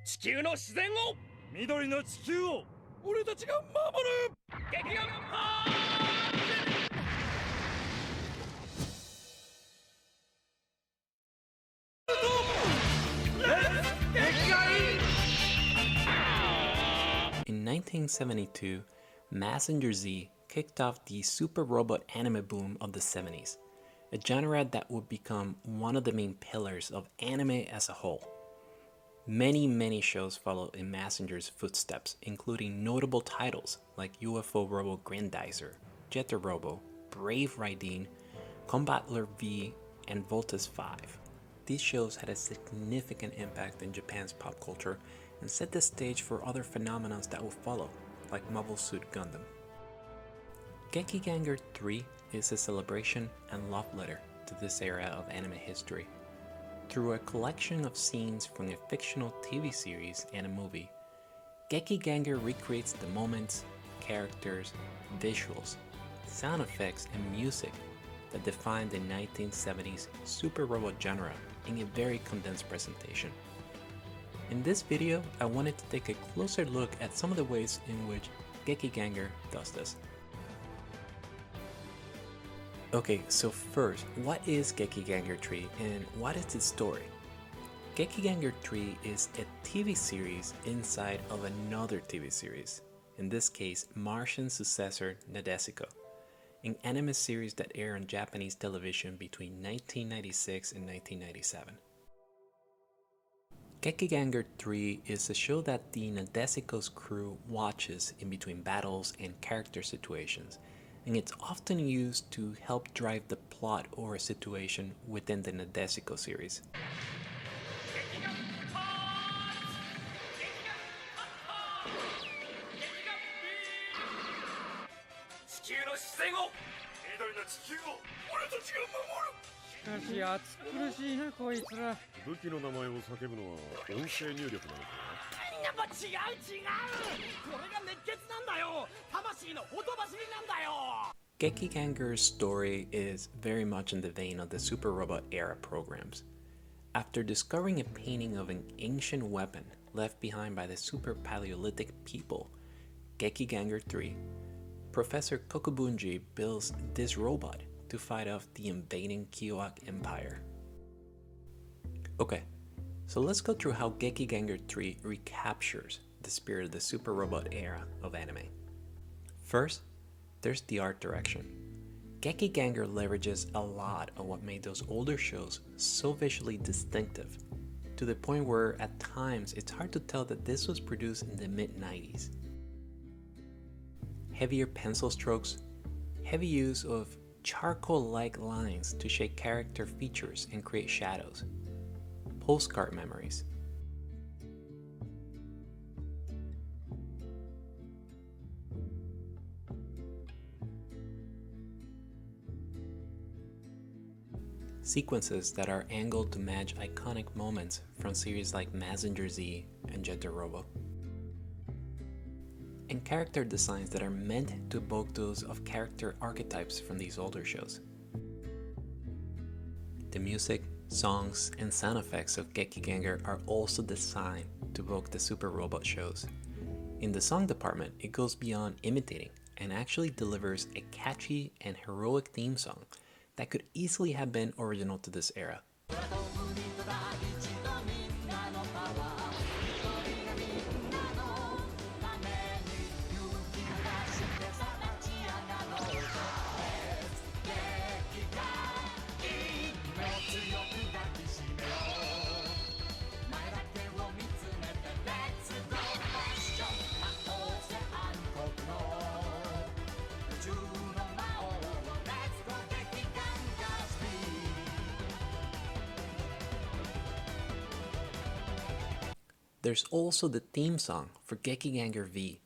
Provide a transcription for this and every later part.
地球の自然を緑の地球を俺たちが守る。劇がIn 1972, Messenger Z kicked off the super robot anime boom of the 70s, a genre that would become one of the main pillars of anime as a whole. Many shows followed in Messenger's footsteps, including notable titles like UFO Robo Grandizer, Jetter Robo, Brave Raideen, Combattler V, and Voltus 5. These shows had a significant impact in Japan's pop culture and set the stage for other phenomena that would follow, like Mobile Suit Gundam. Gekiganger 3 is a celebration and love letter to this era of anime history. Through a collection of scenes from a fictional TV series and a movie, Gekiganger recreates the moments, characters, visuals, sound effects, and music that defined the 1970s super robot genre in a very condensed presentation. In this video, I wanted to take a closer look at some of the ways in which Gekiganger does this. Okay, so first, what is Gekiganger 3 and what is its story? Gekiganger 3 is a TV series inside of another TV series, in this case Martian Successor Nadesico, an anime series that aired on Japanese television between 1996 and 1997. Gekiganger 3 is a show that the Nadesico's crew watches in between battles and character situations, and it's often used to help drive the plot or a situation within the Nadesico series. Gekiganger's story is very much in the vein of the Super Robot era programs. After discovering a painting of an ancient weapon left behind by the Super Paleolithic people, Gekiganger 3, Professor Kokubunji builds this robot to fight off the invading Kiowa Empire. Okay, so let's go through how Gekiganger 3 recaptures the spirit of the Super Robot era of anime. First, there's the art direction. Gekiganger leverages a lot of what made those older shows so visually distinctive, to the point where at times it's hard to tell that this was produced in the mid-90s. Heavier pencil strokes, heavy use of charcoal-like lines to shape character features and create shadows, postcard memories. Sequences that are angled to match iconic moments from series like Messenger Z and Jetter Robo. And character designs that are meant to evoke those of character archetypes from these older shows. The music, songs, and sound effects of Gekiganger are also designed to evoke the Super Robot shows. In the song department, it goes beyond imitating and actually delivers a catchy and heroic theme song that could easily have been original to this era. There's also the theme song for Gekiganger V,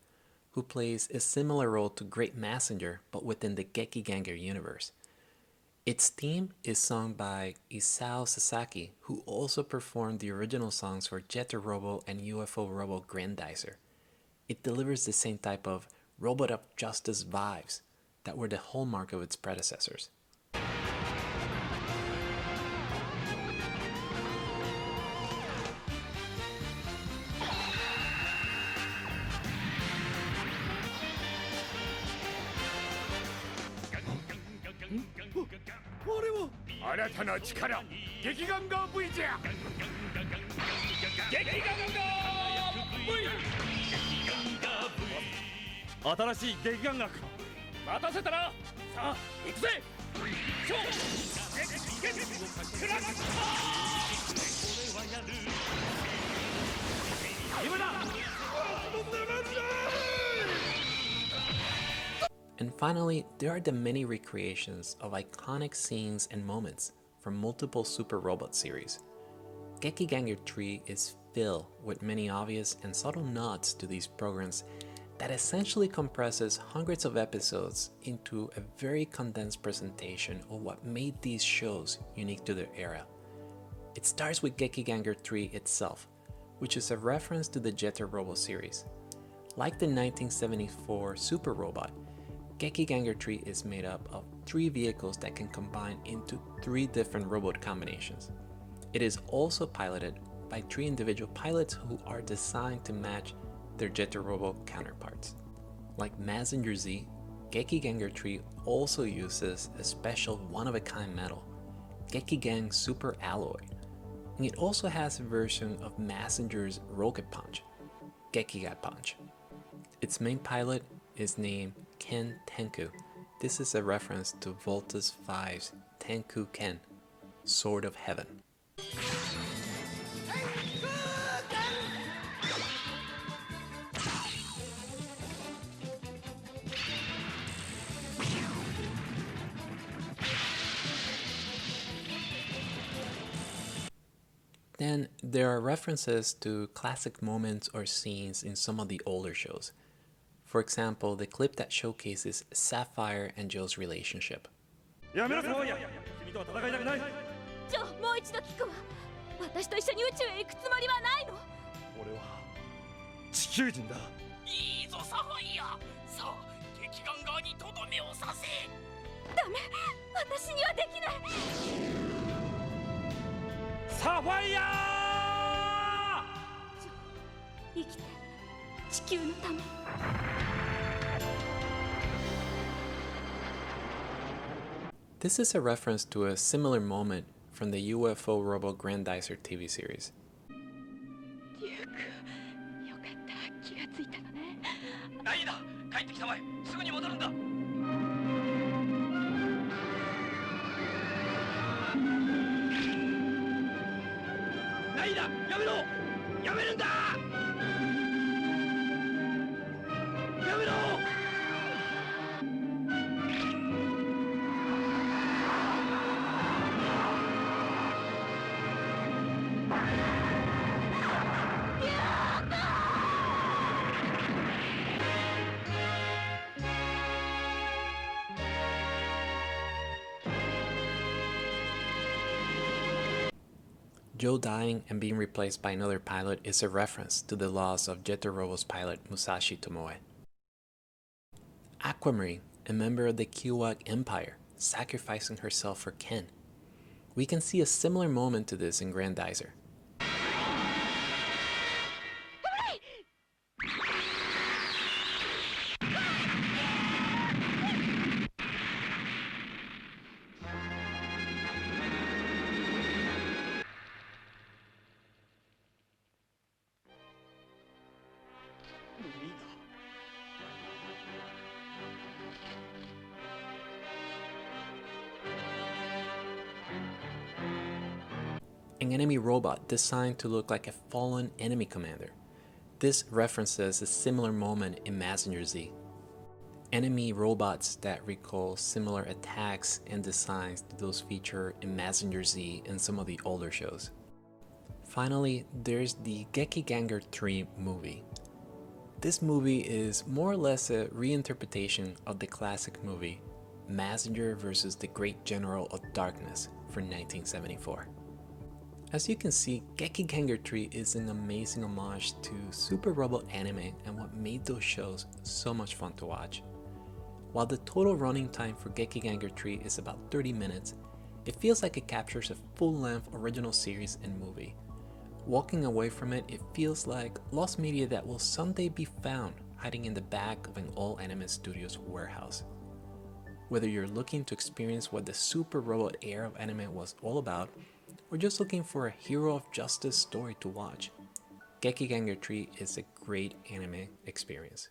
who plays a similar role to Great Messenger but within the Gekiganger universe. Its theme is sung by Isao Sasaki, who also performed the original songs for Jetter Robo and UFO Robo Grandizer. It delivers the same type of Robot of Justice vibes that were the hallmark of its predecessors. 新たな力激ガンガー V じゃ激ガンガー V 新しい激ガンガーか待たせたなさあ行くぜ今日クラッ今だ And finally, there are the many recreations of iconic scenes and moments from multiple Super Robot series. Gekiganger 3 is filled with many obvious and subtle nods to these programs that essentially compresses hundreds of episodes into a very condensed presentation of what made these shows unique to their era. It starts with Gekiganger 3 itself, which is a reference to the Jeter Robo series. Like the 1974 Super Robot, Gekiganger 3 is made up of 3 vehicles that can combine into 3 different robot combinations. It is also piloted by 3 individual pilots who are designed to match their Jeter Robo counterparts. Like Messenger Z, Gekiganger 3 also uses a special one-of-a-kind metal, Gekigang Super Alloy, and it also has a version of Messenger's Rocket Punch, Gekiga Punch. Its main pilot is named Ken Tenku. This is a reference to Voltus 5's Tenku Ken, Sword of Heaven. Then there are references to classic moments or scenes in some of the older shows. For example, the clip that showcases Sapphire and Joe's relationship. やめろそうや君とは戦いたくないジョー、もう一度聞くわ。私と一緒に宇宙へ行くつもりはないの？俺は地球人だいいぞサファイアさあ激ガンガーにとどめを刺せダメ、私にはできないサファイアジョー、生きて地球のためThis is a reference to a similar moment from the UFO Robo Grandizer TV series. デューク、よかった気がついたのね。ライダー帰ってきたまえすぐに戻るんだライダーやめろやめるんだやめろJoe dying and being replaced by another pilot is a reference to the loss of Jeter Robo's pilot Musashi Tomoe. Aquamarine, a member of the Kiwak Empire, sacrificing herself for Ken. We can see a similar moment to this in Grandizer. An enemy robot designed to look like a fallen enemy commander. This references a similar moment in Messenger Z. Enemy robots that recall similar attacks and designs to those featured in Messenger Z and some of the older shows. Finally, there's the Gekiganger 3 movie. This movie is more or less a reinterpretation of the classic movie Messenger vs. the Great General of Darkness from 1974. As you can see, Gekiganger 3 is an amazing homage to Super Robot anime and what made those shows so much fun to watch. While the total running time for Gekiganger 3 is about 30 minutes, it feels like it captures a full-length original series and movie. Walking away from it, it feels like lost media that will someday be found hiding in the back of an old anime studio's warehouse. Whether you're looking to experience what the super robot era of anime was all about, or just looking for a hero of justice story to watch, Gekiganger 3 is a great anime experience.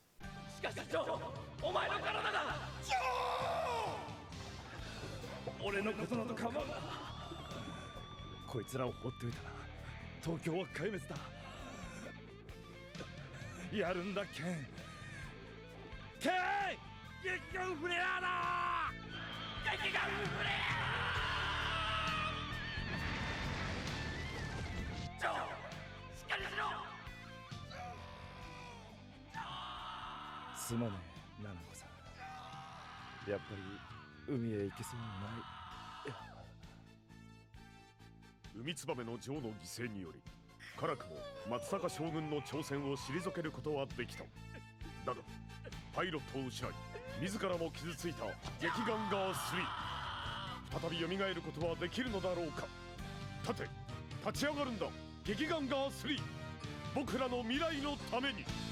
しかしジョー、お前の体がジョー、俺のことなど構うな。こいつらを放っておいたら東京は壊滅だ。やるんだケン。ケン、激ガンフレアだ。激ガンフレア。ジョー、しっかりしろ。すまねえ、ナナコさん。やっぱり海へ行けそうにない。海ツバメの女王の犠牲により辛くも松坂将軍の挑戦を退けることはできた。だがパイロットを失い自らも傷ついた激ガンガー3、再び蘇ることはできるのだろうか。立ち上がるんだ激ガンガー3、僕らの未来のために。